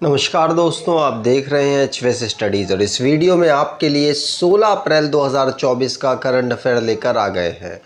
नमस्कार दोस्तों, आप देख रहे हैं एचवीएस स्टडीज़ और इस वीडियो में आपके लिए 16 अप्रैल 2024 का करंट अफेयर लेकर आ गए हैं।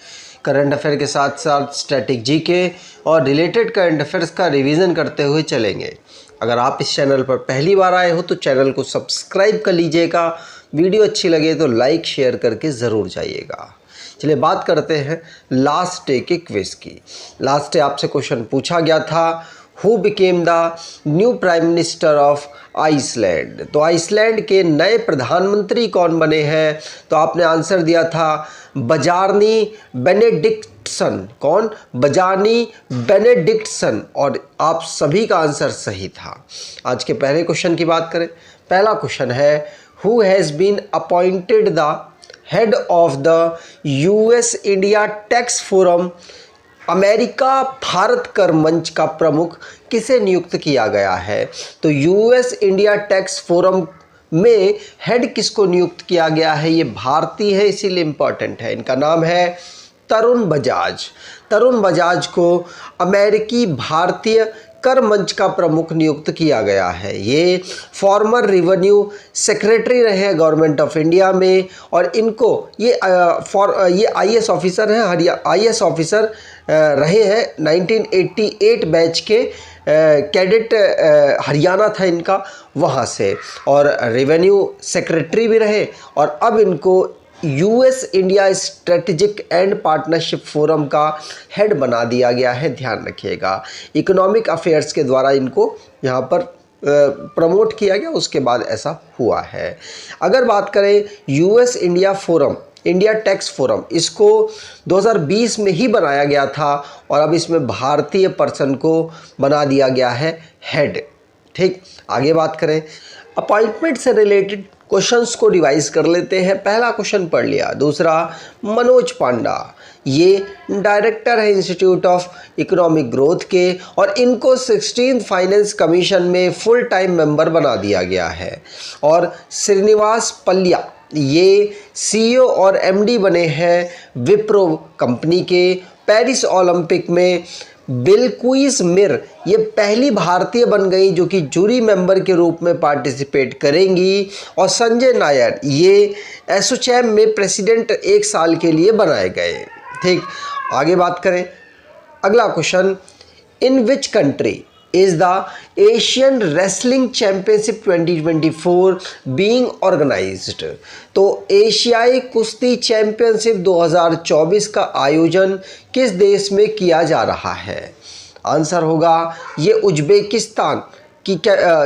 करंट अफेयर के साथ साथ स्टैटिक जीके और रिलेटेड करंट अफेयर्स का रिवीजन करते हुए चलेंगे। अगर आप इस चैनल पर पहली बार आए हो तो चैनल को सब्सक्राइब कर लीजिएगा। वीडियो अच्छी लगे तो लाइक शेयर करके ज़रूर जाइएगा। चलिए बात करते हैं लास्ट डे के क्विज की। लास्ट डे आपसे क्वेश्चन पूछा गया था, who became the new prime minister of Iceland. तो आइसलैंड के नए प्रधानमंत्री कौन बने हैं? तो आपने आंसर दिया था बजारनी बेनेडिक्टसन। कौन? बजारनी बेनेडिक्टसन। और आप सभी का आंसर सही था। आज के पहले क्वेश्चन की बात करें। पहला क्वेश्चन है, who has been appointed the head of the US India tax forum. America भारत कर मंच का प्रमुख किसे नियुक्त किया गया है? तो यूएस इंडिया टैक्स फोरम में हेड किसको नियुक्त किया गया है? ये भारतीय है, इसीलिए इम्पॉर्टेंट है। इनका नाम है तरुण बजाज। तरुण बजाज को अमेरिकी भारतीय कर मंच का प्रमुख नियुक्त किया गया है। ये फॉर्मर रेवेन्यू सेक्रेटरी रहे हैं गवर्नमेंट ऑफ इंडिया में, और इनको ये आईएएस ऑफिसर हैं, आईएएस ऑफिसर रहे हैं। 1988 बैच के कैडेट हरियाणा था इनका, वहाँ से, और रेवेन्यू सेक्रेटरी भी रहे। और अब इनको US India strategic and partnership forum का हेड बना दिया गया है। ध्यान रखिएगा, इकोनॉमिक अफेयर्स के द्वारा इनको यहाँ पर प्रमोट किया गया, उसके बाद ऐसा हुआ है। अगर बात करें US India forum, India tax forum, इसको 2020 में ही बनाया गया था और अब इसमें भारतीय पर्सन को बना दिया गया है हेड। ठीक, आगे बात करें अपॉइंटमेंट से रिलेटेड क्वेश्चंस को रिवाइज कर लेते हैं। पहला क्वेश्चन पढ़ लिया। दूसरा, मनोज पांडा, ये डायरेक्टर है इंस्टीट्यूट ऑफ इकोनॉमिक ग्रोथ के, और इनको 16th फाइनेंस कमीशन में फुल टाइम मेंबर बना दिया गया है। और श्रीनिवास पल्लिया, ये सीईओ और एमडी बने हैं विप्रो कंपनी के। पेरिस ओलंपिक में बिल्कुइस मिर, ये पहली भारतीय बन गई जो कि जूरी मेंबर के रूप में पार्टिसिपेट करेंगी। और संजय नायर, ये एसोचैम में प्रेसिडेंट 1 साल के लिए बनाए गए। ठीक, आगे बात करें। अगला question, in which country is the Asian wrestling championship 2024 being organised. तो एशियाई कुश्ती चैंपियनशिप 2024 का आयोजन किस देश में किया जा रहा है? आंसर होगा ये उज्बेकिस्तान की,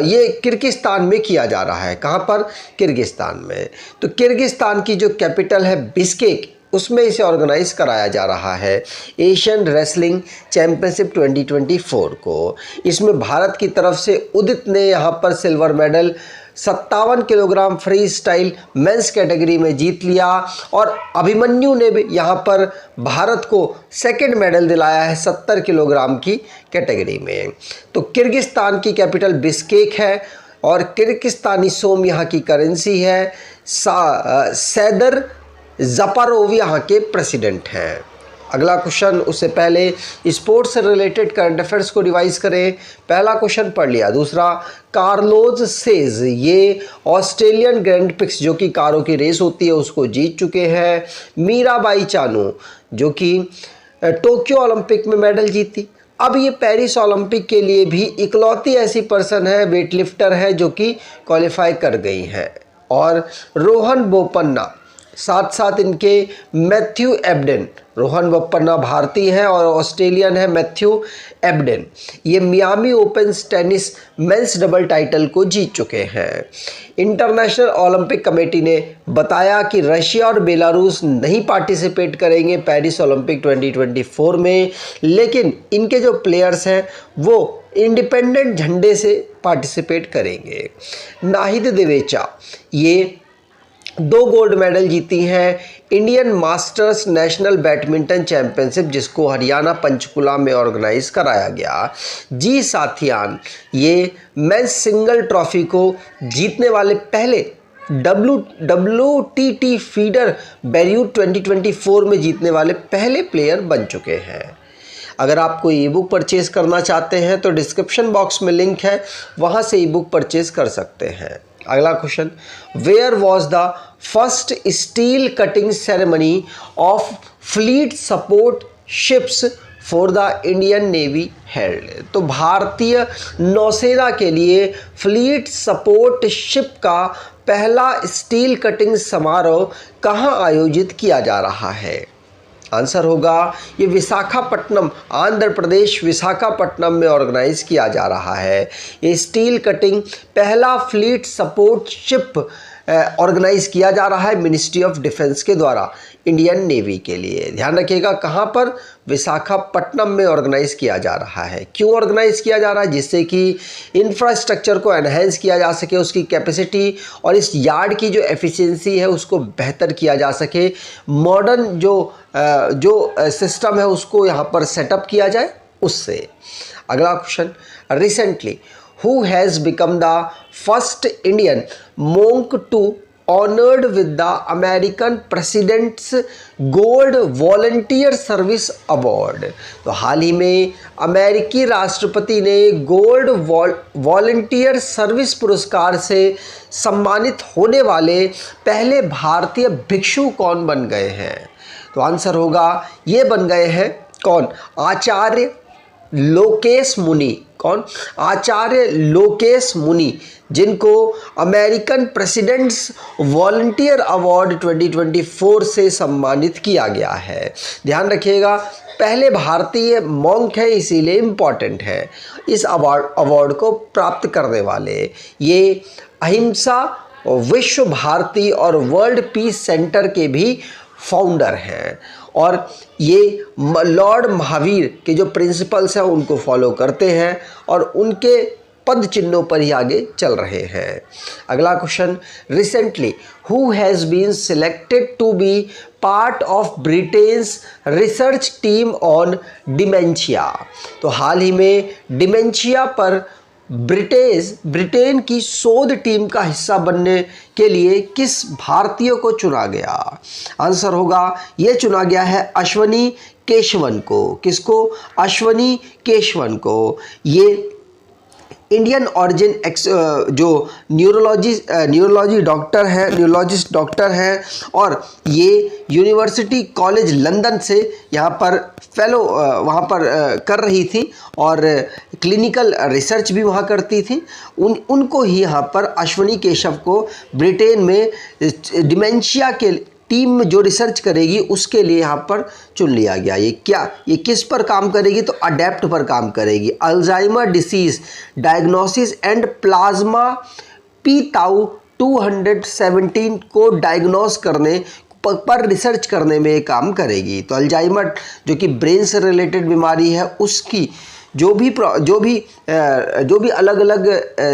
ये किर्गिस्तान में किया जा रहा है। कहाँ पर? किर्गिस्तान में। तो किर्गिस्तान की जो कैपिटल है बिश्केक, उसमें इसे ऑर्गेनाइज कराया जा रहा है एशियन रेसलिंग चैंपियनशिप 2024 को। इसमें भारत की तरफ से उदित ने यहाँ पर silver medal 57 kilogram free style men's category में जीत लिया, और अभिमन्यु ने भी यहाँ पर भारत को सेकंड मेडल दिलाया है 70 किलोग्राम की कैटेगरी में। तो किर्गिस्तान की कैपिटल बिश्केक है और किर्गिस्तानी सोम यहाँ की करेंसी है। सैदर ज़पारोव यहाँ के प्रेसिडेंट हैं। अगला क्वेश्चन, उससे पहले स्पोर्ट्स से रिलेटेड करंट अफेयर्स को रिवाइज करें। पहला क्वेश्चन पढ़ लिया। दूसरा, कार्लोस सेज, ये ऑस्ट्रेलियन ग्रैंड प्रिक्स जो कि कारों की रेस होती है उसको जीत चुके हैं। मीराबाई चानू, जो कि टोक्यो ओलंपिक में मेडल जीती, अब ये पेरिस ओलंपिक के लिए भी इकलौती ऐसी पर्सन है, वेटलिफ्टर है, जो कि क्वालिफाई कर गई हैं। और रोहन बोपन्ना, साथ साथ इनके मैथ्यू एबडेन, रोहन बोपन्ना भारतीय है और ऑस्ट्रेलियन है मैथ्यू एबडेन, ये Miami open tennis men's double title को जीत चुके हैं। इंटरनेशनल ओलंपिक कमेटी ने बताया कि रशिया और बेलारूस नहीं पार्टिसिपेट करेंगे पेरिस ओलंपिक 2024 में, लेकिन इनके जो प्लेयर्स हैं वो इंडिपेंडेंट झंडे से पार्टिसिपेट करेंगे। नाहिद देवेचा, ये 2 गोल्ड मेडल जीती हैं Indian masters national badminton championship, जिसको हरियाणा पंचकुला में ऑर्गेनाइज कराया गया। जी साथियान, ये मेंस सिंगल ट्रॉफी को जीतने वाले पहले WTT फीडर बैरियूट 2024 में जीतने वाले पहले प्लेयर बन चुके हैं। अगर आप कोई ई बुक परचेज करना चाहते हैं तो डिस्क्रिप्शन बॉक्स में लिंक है, वहाँ से ई बुक परचेज कर सकते हैं। अगला question, where was the first steel cutting ceremony of fleet support ships for the Indian navy held? तो भारतीय नौसेना के लिए फ्लीट सपोर्ट शिप का पहला स्टील कटिंग समारोह कहाँ आयोजित किया जा रहा है? आंसर होगा ये विशाखापट्टनम, आंध्र प्रदेश विशाखापट्टनम में ऑर्गेनाइज किया जा रहा है। ये स्टील कटिंग पहला फ्लीट सपोर्ट शिप ऑर्गेनाइज किया जा रहा है मिनिस्ट्री ऑफ डिफेंस के द्वारा इंडियन नेवी के लिए। ध्यान रखिएगा कहाँ पर? विशाखापट्टनम में ऑर्गेनाइज किया जा रहा है। क्यों ऑर्गेनाइज किया जा रहा है? जिससे कि इंफ्रास्ट्रक्चर को एनहेंस किया जा सके, उसकी कैपेसिटी और इस यार्ड की जो एफिशिएंसी है उसको बेहतर किया जा सके, मॉडर्न जो सिस्टम है उसको यहाँ पर सेटअप किया जाए उससे। अगला question, recently who has become the first Indian monk to honored with the American President's Gold Volunteer Service Award? तो हाल ही में अमेरिकी राष्ट्रपति ने गोल्ड वॉलंटियर सर्विस पुरस्कार से सम्मानित होने वाले पहले भारतीय भिक्षु कौन बन गए हैं? तो आंसर होगा ये बन गए हैं कौन? आचार्य लोकेश मुनि। कौन? आचार्य लोकेश मुनि, जिनको अमेरिकन प्रेसिडेंट्स वॉलंटियर अवार्ड 2024 से सम्मानित किया गया है। ध्यान रखिएगा पहले भारतीय मॉन्क है, इसीलिए इम्पॉर्टेंट है इस अवार्ड को प्राप्त करने वाले। ये अहिंसा, विश्व भारती और वर्ल्ड पीस सेंटर के भी फाउंडर हैं और ये लॉर्ड महावीर के जो प्रिंसिपल्स हैं उनको फॉलो करते हैं और उनके पद चिन्हों पर ही आगे चल रहे हैं। अगला question, recently who has been selected to be part of Britain's research team on dementia? तो हाल ही में डिमेंशिया पर ब्रिटेन की शोध टीम का हिस्सा बनने के लिए किस भारतीय को चुना गया? आंसर होगा ये चुना गया है अश्वनी केशवन को। किसको? अश्वनी केशवन को। ये इंडियन ऑरिजिन जो न्यूरोलॉजिस्ट डॉक्टर हैं और ये यूनिवर्सिटी कॉलेज लंदन से यहाँ पर फेलो वहाँ पर कर रही थी और क्लिनिकल रिसर्च भी वहाँ करती थी। उनको ही यहाँ पर अश्वनी केशव को ब्रिटेन में डिमेंशिया के टीम में जो रिसर्च करेगी उसके लिए यहाँ पर चुन लिया गया। ये किस पर काम करेगी? तो अडेप्ट पर काम करेगी। Alzheimer disease diagnosis and plasma p-tau 217 को डायग्नोस करने पर रिसर्च करने में काम करेगी। तो अल्जाइमर जो कि ब्रेन से रिलेटेड बीमारी है उसकी जो भी अलग अलग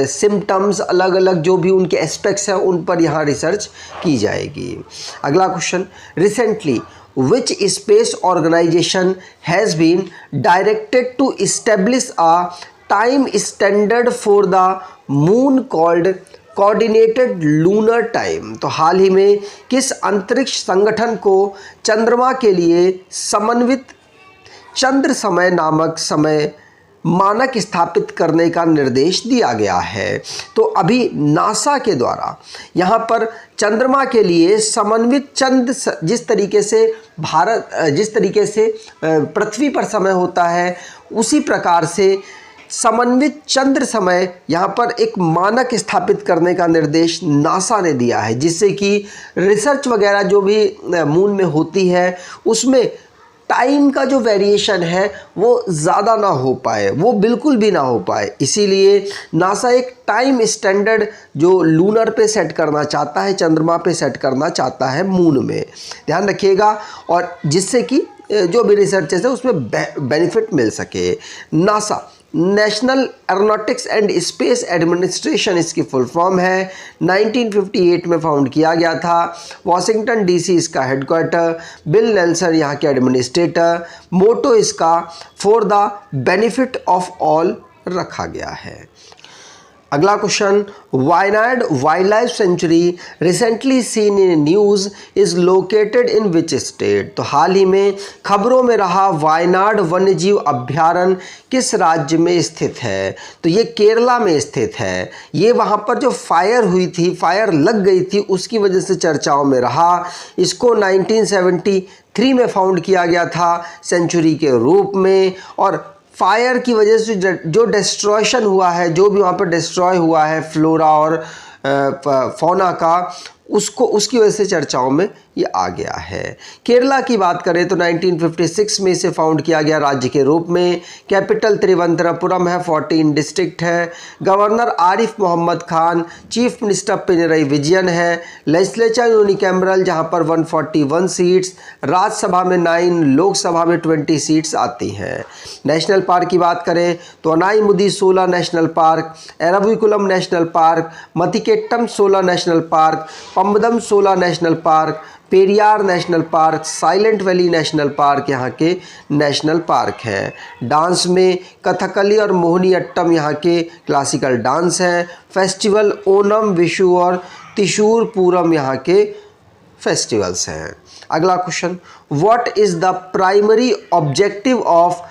सिम्टम्स, अलग अलग जो भी उनके एस्पेक्ट्स हैं उन पर यहाँ रिसर्च की जाएगी। अगला question, recently which space organization has been directed to establish a time standard for the moon called coordinated lunar time? तो हाल ही में किस अंतरिक्ष संगठन को चंद्रमा के लिए समन्वित चंद्र समय नामक समय मानक स्थापित करने का निर्देश दिया गया है? तो अभी नासा के द्वारा यहाँ पर चंद्रमा के लिए समन्वित चंद्र, जिस तरीके से पृथ्वी पर समय होता है उसी प्रकार से समन्वित चंद्र समय यहाँ पर एक मानक स्थापित करने का निर्देश नासा ने दिया है, जिससे कि रिसर्च वगैरह जो भी मून में होती है उसमें टाइम का जो वेरिएशन है वो ज़्यादा ना हो पाए, वो बिल्कुल भी ना हो पाए। इसीलिए नासा एक टाइम स्टैंडर्ड जो लूनर पे सेट करना चाहता है, चंद्रमा पे सेट करना चाहता है मून में। ध्यान रखिएगा और जिससे कि जो भी रिसर्चेस है उसमें बेनिफिट मिल सके। NASA national aeronautics and space administration इसकी फुल फॉर्म है। 1958 में फाउंड किया गया था। वॉशिंगटन डीसी इसका हेडक्वार्टर, बिल नेल्सन यहाँ के एडमिनिस्ट्रेटर। मोटो इसका for the benefit of all रखा गया है। अगला question, Wayanad wild life sanctuary recently seen in news is located in which state? तो हाल ही में खबरों में रहा वायनाड वन्यजीव अभ्यारण्य किस राज्य में स्थित है? तो ये केरला में स्थित है। ये वहाँ पर जो फायर हुई थी, फायर लग गई थी, उसकी वजह से चर्चाओं में रहा। इसको 1973 में फाउंड किया गया था सेंचुरी के रूप में, और फायर की वजह से जो डिस्ट्रॉयशन हुआ है, जो भी वहाँ पर डिस्ट्रॉय हुआ है फ्लोरा और फौना का, उसकी वजह से चर्चाओं में ये आ गया है। केरला की बात करें तो 1956 में इसे फाउंड किया गया राज्य के रूप में। कैपिटल त्रिवंतपुरम है, 14 डिस्ट्रिक्ट है। Governor Arif Mohammad Khan, chief minister Pinarayi Vijayan है। लेजिस्लेचर यूनिकैमरल जहां पर 141 सीट्स, राज्यसभा में 9, लोकसभा में 20 सीट्स आती हैं। नेशनल पार्क की बात करें तो Anamudi 16 national park, Eravikulam national park, Mathikettan 16 national park, Pambadum 16 national park, Periyar national park, silent valley national park यहाँ के नेशनल पार्क हैं। डांस में कथकली और मोहिनी अट्टम यहाँ के क्लासिकल डांस हैं। फेस्टिवल ओनम, विशु और त्रिशूर पूरम यहाँ के फेस्टिवल्स हैं। अगला question, what is the primary objective of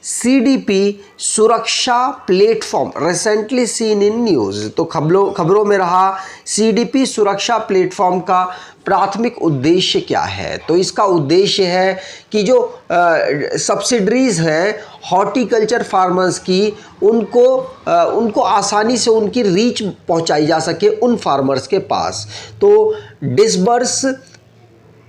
CDP सुरक्षा platform recently seen in news? तो खबरों में रहा CDP सुरक्षा प्लेटफॉर्म का प्राथमिक उद्देश्य क्या है? तो इसका उद्देश्य है कि जो सब्सिडरीज हैं हॉर्टिकल्चर फार्मर्स की, उनको आसानी से उनकी रीच पहुंचाई जा सके उन फार्मर्स के पास। तो disburse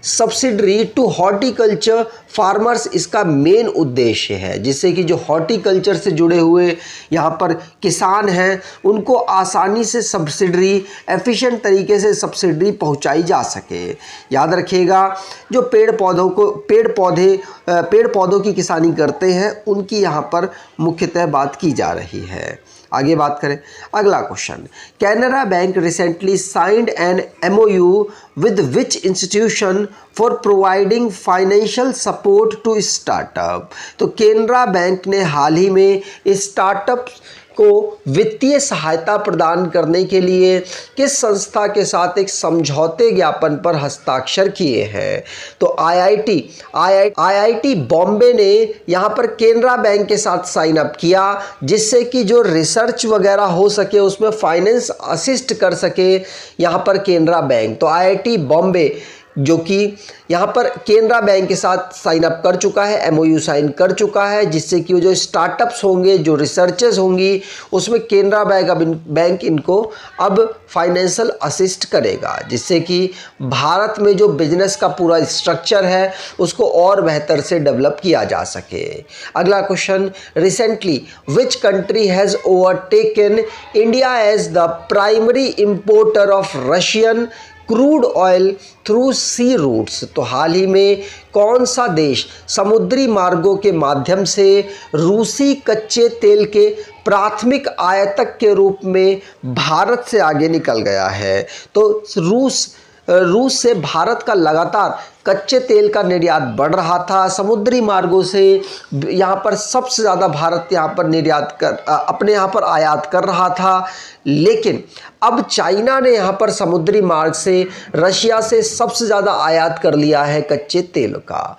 subsidiary to horticulture farmers इसका मेन उद्देश्य है, जिससे कि जो हॉर्टिकल्चर से जुड़े हुए यहाँ पर किसान हैं उनको आसानी से सब्सिडरी, एफिशिएंट तरीके से सब्सिडरी पहुँचाई जा सके। याद रखिएगा, जो पेड़ पौधों की किसानी करते हैं उनकी यहाँ पर मुख्यतः बात की जा रही है। आगे बात करें, अगला question, Canara Bank recently signed an MOU with which institution for providing financial support to startup? तो केनरा बैंक ने हाल ही में स्टार्टअप को वित्तीय सहायता प्रदान करने के लिए किस संस्था के साथ एक समझौते ज्ञापन पर हस्ताक्षर किए हैं? तो IIT बॉम्बे ने यहाँ पर केनरा बैंक के साथ साइन अप किया, जिससे कि जो रिसर्च वगैरह हो सके उसमें फाइनेंस असिस्ट कर सके यहाँ पर केनरा बैंक। तो IIT बॉम्बे जो कि यहाँ पर केनरा बैंक के साथ साइन अप कर चुका है, MOU साइन कर चुका है, जिससे कि जो स्टार्टअप्स होंगे, जो रिसर्चेस होंगी, उसमें केनरा बैंक इनको अब फाइनेंशियल असिस्ट करेगा, जिससे कि भारत में जो बिजनेस का पूरा स्ट्रक्चर है उसको और बेहतर से डेवलप किया जा सके। अगला question, recently which country has overtaken India as the primary importer of Russian crude oil through sea routes? तो हाल ही में कौन सा देश समुद्री मार्गों के माध्यम से रूसी कच्चे तेल के प्राथमिक आयातक के रूप में भारत से आगे निकल गया है? तो रूस से भारत का लगातार कच्चे तेल का निर्यात बढ़ रहा था। समुद्री मार्गों से यहाँ पर सबसे ज़्यादा भारत यहाँ पर अपने यहाँ पर आयात कर रहा था, लेकिन अब चाइना ने यहाँ पर समुद्री मार्ग से रशिया से सबसे ज़्यादा आयात कर लिया है कच्चे तेल का।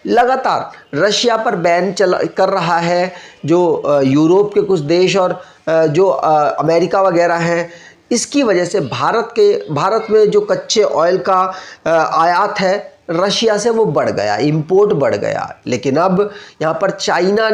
लगातार रशिया पर बैन कर रहा है जो यूरोप के कुछ देश और जो अमेरिका वगैरह हैं। इसकी वजह से भारत में जो कच्चे ऑयल का आयात है रशिया से वो बढ़ गया, इंपोर्ट बढ़ गया। लेकिन अब यहाँ पर चाइना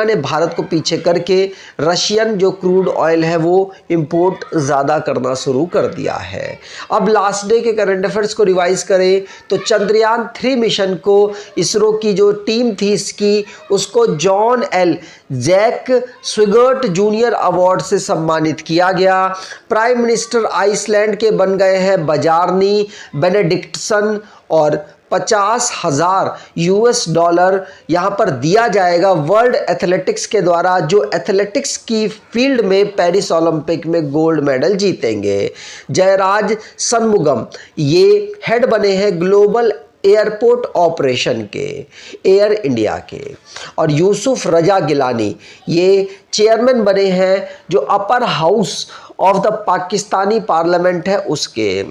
ने भारत को पीछे करके रशियन जो क्रूड ऑयल है वो इंपोर्ट ज़्यादा करना शुरू कर दिया है। अब लास्ट डे के करंट अफेयर्स को रिवाइज करें तो चंद्रयान 3 मिशन को इसरो की जो टीम थी इसकी, उसको John L Jack Swigert junior award से सम्मानित किया गया। प्राइम मिनिस्टर आइसलैंड के बन गए हैं बजारनी बेनेडिक्टसन, और 50,000 $US यहाँ पर दिया जाएगा वर्ल्ड एथलेटिक्स के द्वारा, जो एथलेटिक्स की फील्ड में पेरिस ओलंपिक में गोल्ड मेडल जीतेंगे। जयराज सनमुगम ये हेड बने हैं ग्लोबल एयरपोर्ट ऑपरेशन के, एयर इंडिया के। और यूसुफ रजा गिलानी ये चेयरमैन बने हैं जो upper house of the Pakistani parliament है उसके।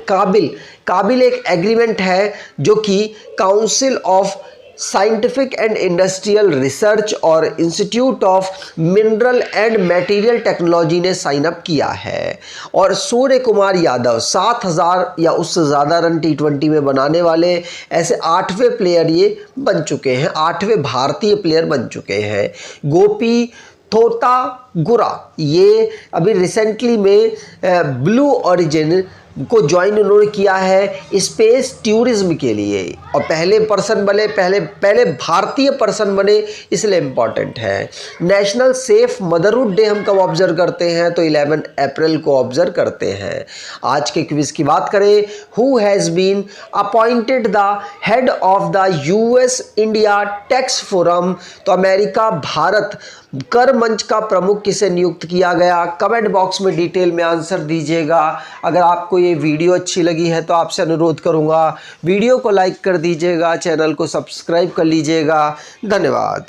काबिल एक एग्रीमेंट है जो कि council of scientific and industrial research और institute of mineral and material technology ने साइन अप किया है। और सूर्य कुमार यादव 7000 या उससे ज़्यादा रन T20 में बनाने वाले ऐसे 8वें प्लेयर ये बन चुके हैं, 8वें भारतीय प्लेयर बन चुके हैं। गोपी थोतागुरा ये अभी रिसेंटली में ब्लू ओरिजिन को ज्वाइन उन्होंने किया है स्पेस टूरिज्म के लिए, और पहले पर्सन बने, पहले भारतीय पर्सन बने, इसलिए इम्पॉर्टेंट है। नेशनल सेफ मदरहुड डे हम कब ऑब्जर्व करते हैं? तो 11 अप्रैल को ऑब्जर्व करते हैं। आज के क्विज की बात करें, who has been appointed the head of the US India tax forum? तो अमेरिका भारत कर मंच का प्रमुख किसे नियुक्त किया गया? कमेंट बॉक्स में डिटेल में आंसर दीजिएगा। अगर आपको ये वीडियो अच्छी लगी है तो आपसे अनुरोध करूंगा वीडियो को लाइक कर दीजिएगा, चैनल को सब्सक्राइब कर लीजिएगा। धन्यवाद।